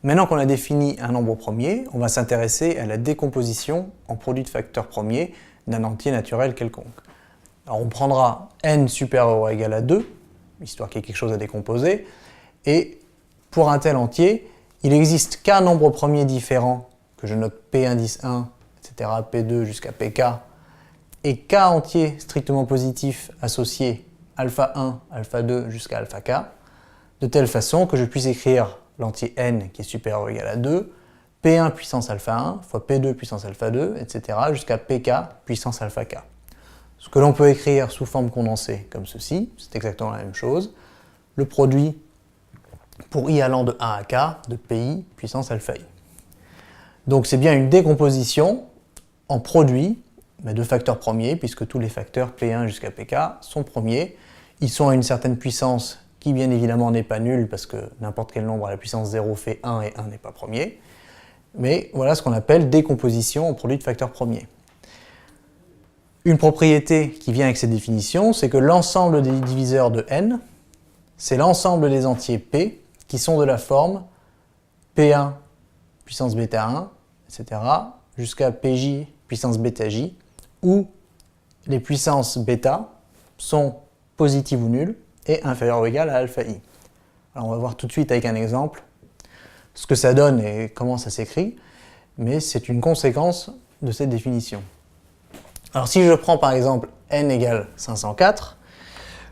Maintenant qu'on a défini un nombre premier, on va s'intéresser à la décomposition en produit de facteurs premiers d'un entier naturel quelconque. Alors on prendra n supérieur ou égal à 2, histoire qu'il y ait quelque chose à décomposer, et pour un tel entier, il n'existe qu'un nombre premier différent, que je note P indice 1, etc., P2 jusqu'à Pk, et k entier strictement positif associé alpha 1, alpha 2 jusqu'à alpha k, de telle façon que je puisse écrire l'entier n qui est supérieur ou égal à 2, P1 puissance alpha 1 fois P2 puissance alpha 2, etc. jusqu'à Pk puissance alpha k. Ce que l'on peut écrire sous forme condensée comme ceci, c'est exactement la même chose. Le produit pour i allant de 1 à k de Pi puissance alpha i. Donc c'est bien une décomposition en produit de facteurs premiers, puisque tous les facteurs P1 jusqu'à Pk sont premiers. Ils sont à une certaine puissance qui bien évidemment n'est pas nulle, parce que n'importe quel nombre à la puissance 0 fait 1 et 1 n'est pas premier. Mais voilà ce qu'on appelle décomposition en produit de facteurs premiers. Une propriété qui vient avec ces définitions, c'est que l'ensemble des diviseurs de n, c'est l'ensemble des entiers P qui sont de la forme P1 puissance bêta 1, etc., jusqu'à Pj puissance bêta j, où les puissances bêta sont positives ou nulles et inférieures ou égales à alpha i. Alors on va voir tout de suite avec un exemple ce que ça donne et comment ça s'écrit, mais c'est une conséquence de cette définition. Alors si je prends par exemple n égale 504,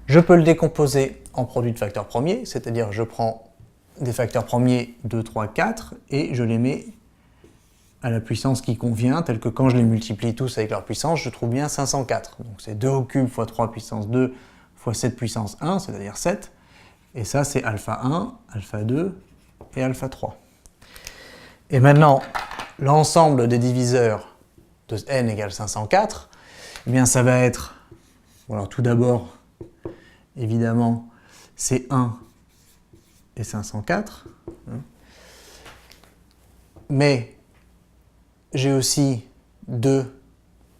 je peux le décomposer en produit de facteurs premiers, c'est-à-dire je prends des facteurs premiers 2, 3, 4 et je les mets à la puissance qui convient, telle que quand je les multiplie tous avec leur puissance, je trouve bien 504. Donc c'est 2 au cube fois 3 puissance 2 fois 7 puissance 1, c'est-à-dire 7. Et ça c'est alpha 1, alpha 2 et alpha 3. Et maintenant, l'ensemble des diviseurs de n égale 504, eh bien ça va être, alors tout d'abord, évidemment, c'est 1 et 504. Mais j'ai aussi 2,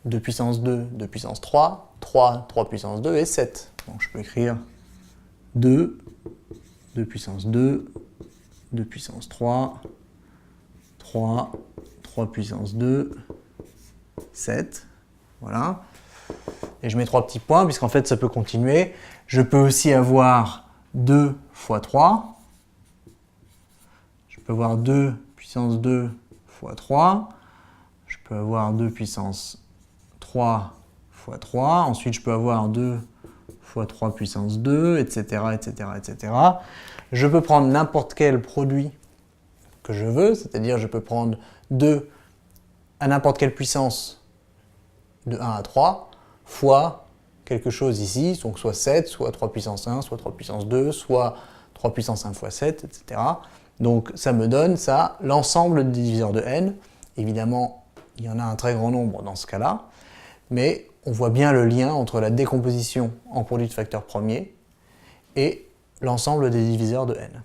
2 puissance 2, 2 puissance 3, 3, 3 puissance 2 et 7. Donc je peux écrire 2, 2 puissance 2, 2 puissance 3, 3, 3 puissance 2, 7. Voilà. Et je mets 3 petits points, puisqu'en fait ça peut continuer. Je peux aussi avoir 2 fois 3. Je peux avoir 2 puissance 2 fois 3. Je peux avoir 2 puissance 3 fois 3. Ensuite, je peux avoir 2 fois 3 puissance 2, etc., etc., etc. Je peux prendre n'importe quel produit que je veux, c'est-à-dire je peux prendre 2 à n'importe quelle puissance de 1 à 3 fois quelque chose ici, donc soit 7, soit 3 puissance 1, soit 3 puissance 2, soit 3 puissance 1 fois 7, etc. Donc ça me donne ça, l'ensemble des diviseurs de n. Évidemment, il y en a un très grand nombre dans ce cas-là, mais on voit bien le lien entre la décomposition en produit de facteurs premiers et l'ensemble des diviseurs de n.